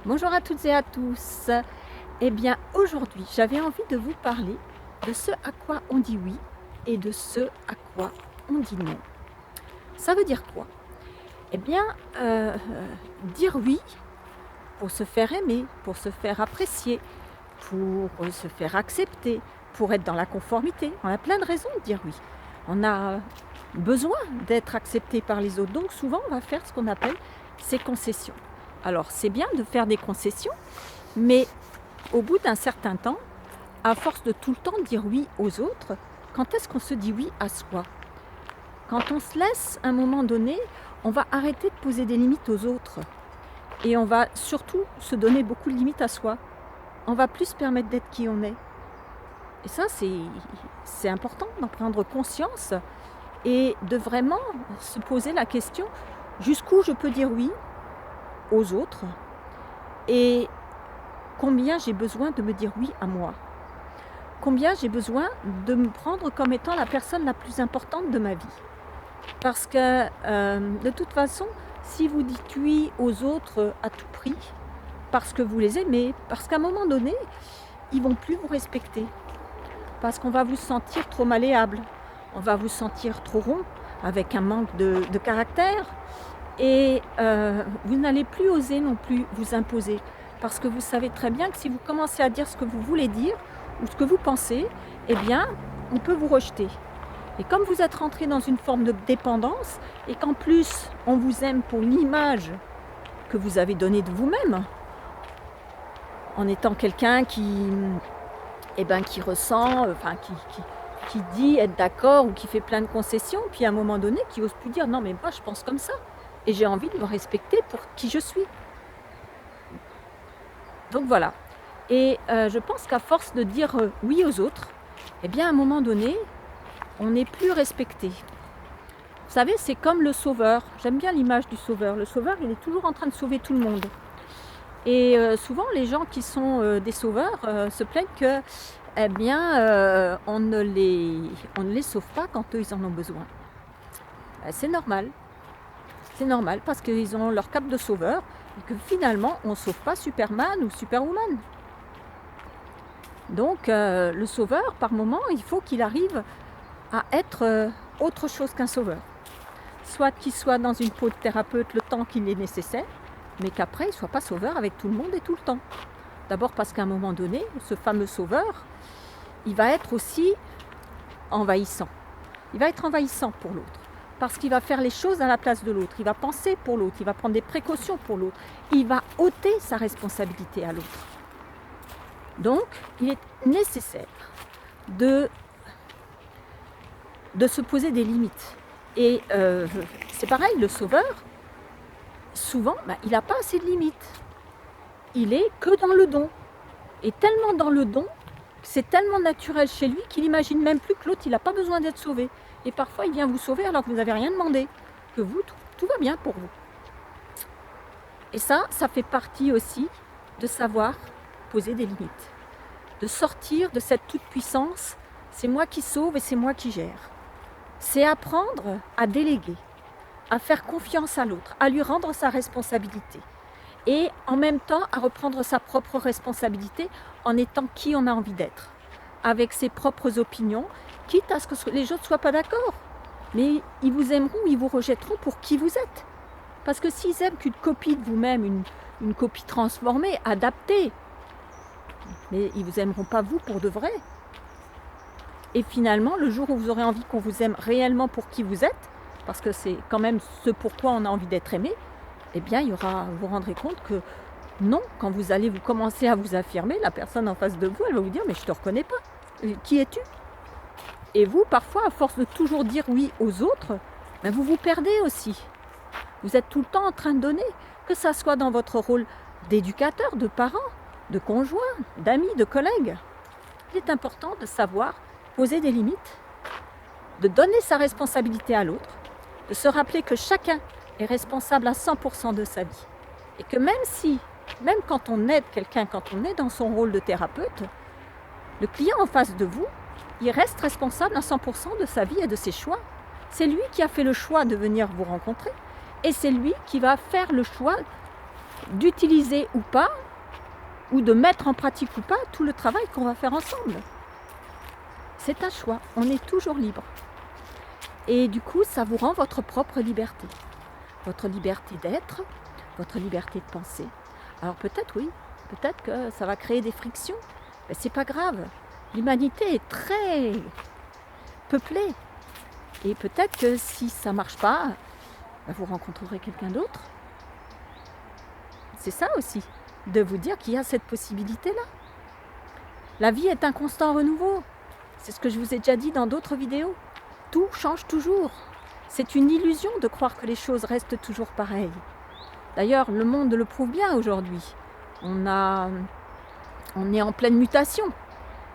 Bonjour à toutes et à tous. Eh bien, aujourd'hui, j'avais envie de vous parler de ce à quoi on dit oui et de ce à quoi on dit non. Ça veut dire quoi? Eh bien, dire oui pour se faire aimer, pour se faire apprécier, pour se faire accepter, pour être dans la conformité. On a plein de raisons de dire oui. On a besoin d'être accepté par les autres. Donc souvent, on va faire ce qu'on appelle ces concessions. Alors, c'est bien de faire des concessions, mais au bout d'un certain temps, à force de tout le temps dire oui aux autres, quand est-ce qu'on se dit oui à soi? Quand on se laisse, à un moment donné, on va arrêter de poser des limites aux autres. Et on va surtout se donner beaucoup de limites à soi. On va plus se permettre d'être qui on est. Et ça, c'est important d'en prendre conscience et de vraiment se poser la question jusqu'où je peux dire oui aux autres et combien j'ai besoin de me dire oui à moi. Combien j'ai besoin de me prendre comme étant la personne la plus importante de ma vie. Parce que de toute façon, si vous dites oui aux autres à tout prix, parce que vous les aimez, parce qu'à un moment donné, ils ne vont plus vous respecter. Parce qu'on va vous sentir trop malléable, on va vous sentir trop rond, avec un manque de caractère. Et vous n'allez plus oser non plus vous imposer. Parce que vous savez très bien que si vous commencez à dire ce que vous voulez dire, ou ce que vous pensez, eh bien, on peut vous rejeter. Et comme vous êtes rentré dans une forme de dépendance, et qu'en plus, on vous aime pour l'image que vous avez donnée de vous-même, en étant quelqu'un qui ressent, qui dit être d'accord ou qui fait plein de concessions, puis à un moment donné, qui n'ose plus dire non mais moi je pense comme ça, et j'ai envie de me respecter pour qui je suis. Donc voilà. Et je pense qu'à force de dire oui aux autres, eh bien à un moment donné, on n'est plus respecté. Vous savez, c'est comme le sauveur. J'aime bien l'image du sauveur. Le sauveur, il est toujours en train de sauver tout le monde. Et souvent, les gens qui sont des sauveurs se plaignent que, eh bien, on ne les sauve pas quand eux, ils en ont besoin. C'est normal. C'est normal parce qu'ils ont leur cape de sauveur et que finalement, on ne sauve pas Superman ou Superwoman. Donc, le sauveur, par moment, il faut qu'il arrive à être autre chose qu'un sauveur. Soit qu'il soit dans une peau de thérapeute le temps qu'il est nécessaire, mais qu'après, il ne soit pas sauveur avec tout le monde et tout le temps. D'abord parce qu'à un moment donné, ce fameux sauveur, il va être aussi envahissant. Il va être envahissant pour l'autre, parce qu'il va faire les choses à la place de l'autre, il va penser pour l'autre, il va prendre des précautions pour l'autre, il va ôter sa responsabilité à l'autre. Donc, il est nécessaire de se poser des limites. Et c'est pareil, le sauveur, souvent, il n'a pas assez de limites. Il est que dans le don. Et tellement dans le don, c'est tellement naturel chez lui qu'il n'imagine même plus que l'autre, il n'a pas besoin d'être sauvé. Et parfois, il vient vous sauver alors que vous n'avez rien demandé. Que vous, tout va bien pour vous. Et ça fait partie aussi de savoir poser des limites. De sortir de cette toute-puissance, c'est moi qui sauve et c'est moi qui gère. C'est apprendre à déléguer, à faire confiance à l'autre, à lui rendre sa responsabilité. Et en même temps, à reprendre sa propre responsabilité en étant qui on a envie d'être. Avec ses propres opinions, quitte à ce que les autres ne soient pas d'accord. Mais ils vous aimeront, ils vous rejetteront pour qui vous êtes. Parce que s'ils aiment qu'une copie de vous-même, une copie transformée, adaptée, mais ils ne vous aimeront pas vous pour de vrai. Et finalement, le jour où vous aurez envie qu'on vous aime réellement pour qui vous êtes, parce que c'est quand même ce pourquoi on a envie d'être aimé, eh bien, vous vous rendrez compte que non, quand vous allez vous commencer à vous affirmer, la personne en face de vous, elle va vous dire « mais je ne te reconnais pas, qui es-tu » Et vous, parfois, à force de toujours dire oui aux autres, vous vous perdez aussi. Vous êtes tout le temps en train de donner, que ça soit dans votre rôle d'éducateur, de parent, de conjoint, d'ami, de collègue. Il est important de savoir poser des limites, de donner sa responsabilité à l'autre, de se rappeler que chacun est responsable à 100% de sa vie. Et que même quand on aide quelqu'un, quand on est dans son rôle de thérapeute, le client en face de vous, il reste responsable à 100% de sa vie et de ses choix. C'est lui qui a fait le choix de venir vous rencontrer et c'est lui qui va faire le choix d'utiliser ou pas, ou de mettre en pratique ou pas tout le travail qu'on va faire ensemble. C'est un choix, on est toujours libre. Et du coup, ça vous rend votre propre liberté. Votre liberté d'être, votre liberté de penser. Alors peut-être oui, peut-être que ça va créer des frictions, mais c'est pas grave. L'humanité est très peuplée. Et peut-être que si ça marche pas, vous rencontrerez quelqu'un d'autre. C'est ça aussi, de vous dire qu'il y a cette possibilité-là. La vie est un constant renouveau. C'est ce que je vous ai déjà dit dans d'autres vidéos. Tout change toujours. C'est une illusion de croire que les choses restent toujours pareilles. D'ailleurs, le monde le prouve bien aujourd'hui. On est en pleine mutation.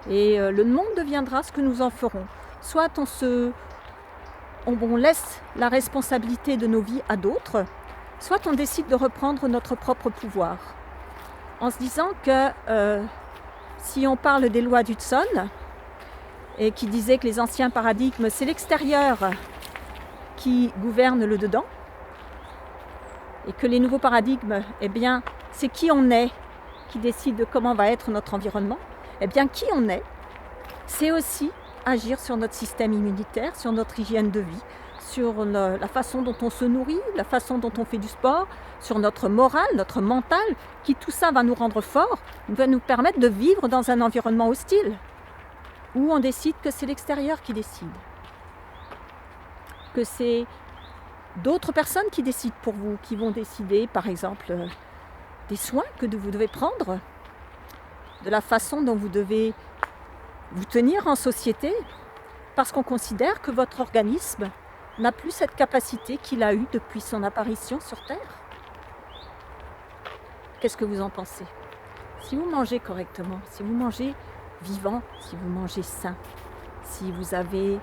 Et le monde deviendra ce que nous en ferons. Soit on laisse la responsabilité de nos vies à d'autres, soit on décide de reprendre notre propre pouvoir. En se disant que si on parle des lois d'Hudson, et qui disait que les anciens paradigmes, c'est l'extérieur qui gouverne le dedans, et que les nouveaux paradigmes, eh bien, c'est qui on est qui décide de comment va être notre environnement. Eh bien, qui on est, c'est aussi agir sur notre système immunitaire, sur notre hygiène de vie, sur la façon dont on se nourrit, la façon dont on fait du sport, sur notre morale, notre mental, qui tout ça va nous rendre forts, va nous permettre de vivre dans un environnement hostile, où on décide que c'est l'extérieur qui décide, que c'est d'autres personnes qui décident pour vous, qui vont décider par exemple des soins que vous devez prendre, de la façon dont vous devez vous tenir en société, parce qu'on considère que votre organisme n'a plus cette capacité qu'il a eue depuis son apparition sur Terre. Qu'est-ce que vous en pensez? Si vous mangez correctement, si vous mangez vivant, si vous mangez sain, si vous avez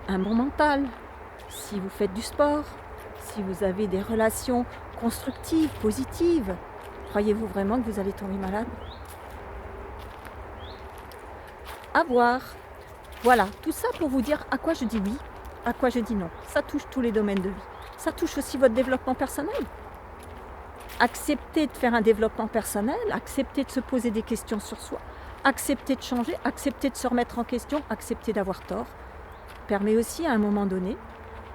un bon mental, si vous faites du sport, si vous avez des relations constructives, positives, croyez-vous vraiment que vous allez tomber malade? À voir. Voilà, tout ça pour vous dire à quoi je dis oui, à quoi je dis non. Ça touche tous les domaines de vie. Ça touche aussi votre développement personnel. Accepter de faire un développement personnel, accepter de se poser des questions sur soi, accepter de changer, accepter de se remettre en question, accepter d'avoir tort, permet aussi à un moment donné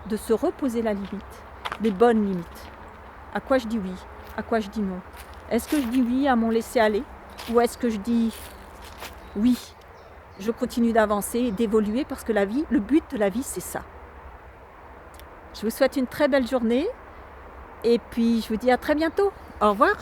de se reposer la limite, les bonnes limites. À quoi je dis oui, à quoi je dis non. Est-ce que je dis oui à mon laisser-aller ou est-ce que je dis oui, je continue d'avancer et d'évoluer parce que la vie, le but de la vie, c'est ça. Je vous souhaite une très belle journée et puis je vous dis à très bientôt. Au revoir.